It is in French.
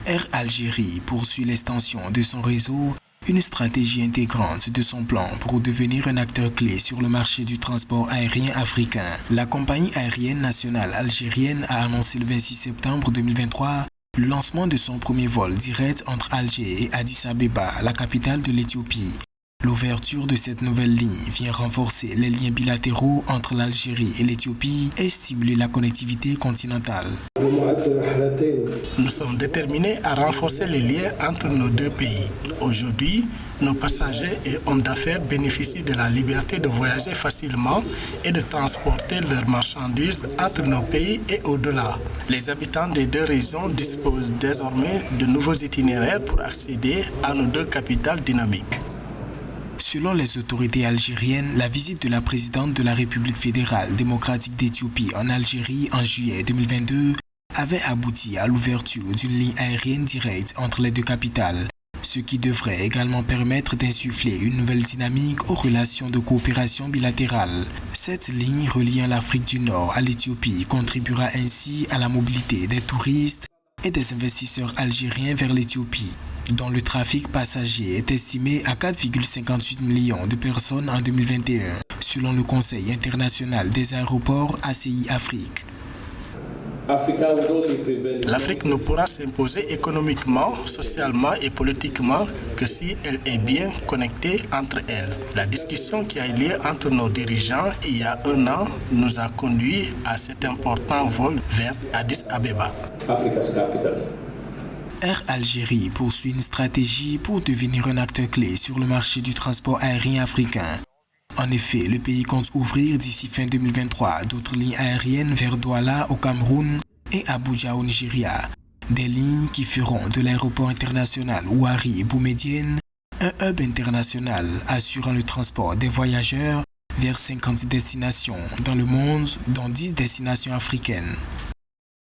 Air Algérie poursuit l'extension de son réseau, une stratégie intégrante de son plan pour devenir un acteur clé sur le marché du transport aérien africain. La compagnie aérienne nationale algérienne a annoncé le 26 septembre 2023 le lancement de son premier vol direct entre Alger et Addis Abeba, la capitale de l'Éthiopie. L'ouverture de cette nouvelle ligne vient renforcer les liens bilatéraux entre l'Algérie et l'Éthiopie et stimuler la connectivité continentale. Nous sommes déterminés à renforcer les liens entre nos deux pays. Aujourd'hui, nos passagers et hommes d'affaires bénéficient de la liberté de voyager facilement et de transporter leurs marchandises entre nos pays et au-delà. Les habitants des deux régions disposent désormais de nouveaux itinéraires pour accéder à nos deux capitales dynamiques. Selon les autorités algériennes, la visite de la présidente de la République fédérale démocratique d'Éthiopie en Algérie en juillet 2022 avait abouti à l'ouverture d'une ligne aérienne directe entre les deux capitales, ce qui devrait également permettre d'insuffler une nouvelle dynamique aux relations de coopération bilatérale. Cette ligne reliant l'Afrique du Nord à l'Éthiopie contribuera ainsi à la mobilité des touristes et des investisseurs algériens vers l'Éthiopie, dont le trafic passager est estimé à 4,58 millions de personnes en 2021, selon le Conseil international des aéroports ACI Afrique. L'Afrique ne pourra s'imposer économiquement, socialement et politiquement que si elle est bien connectée entre elles. La discussion qui a eu lieu entre nos dirigeants il y a un an nous a conduit à cet important vol vers Addis Abeba. Air Algérie poursuit une stratégie pour devenir un acteur clé sur le marché du transport aérien africain. En effet, le pays compte ouvrir d'ici fin 2023 d'autres lignes aériennes vers Douala au Cameroun et Abuja au Nigeria. Des lignes qui feront de l'aéroport international Ouari Boumedienne un hub international assurant le transport des voyageurs vers 50 destinations dans le monde, dont 10 destinations africaines.